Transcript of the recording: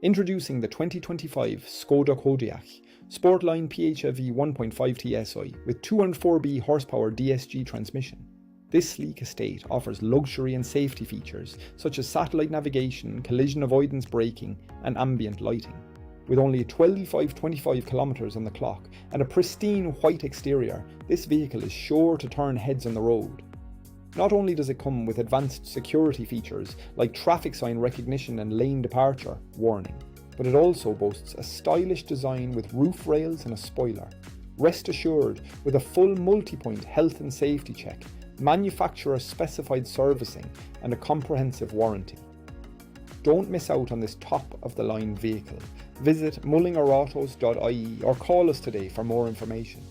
Introducing the 2025 SKODA KODIAQ Sportline PHEV 1.5TSi with 204B horsepower DSG transmission. This sleek estate offers luxury and safety features such as satellite navigation, collision avoidance braking and ambient lighting. With only 12,525 kilometres on the clock and a pristine white exterior, this vehicle is sure to turn heads on the road. Not only does it come with advanced security features like traffic sign recognition and lane departure warning, but it also boasts a stylish design with roof rails and a spoiler. Rest assured, with a full multi-point health and safety check, manufacturer specified servicing and a comprehensive warranty. Don't miss out on this top-of-the-line vehicle. Visit mullingarautos.ie or call us today for more information.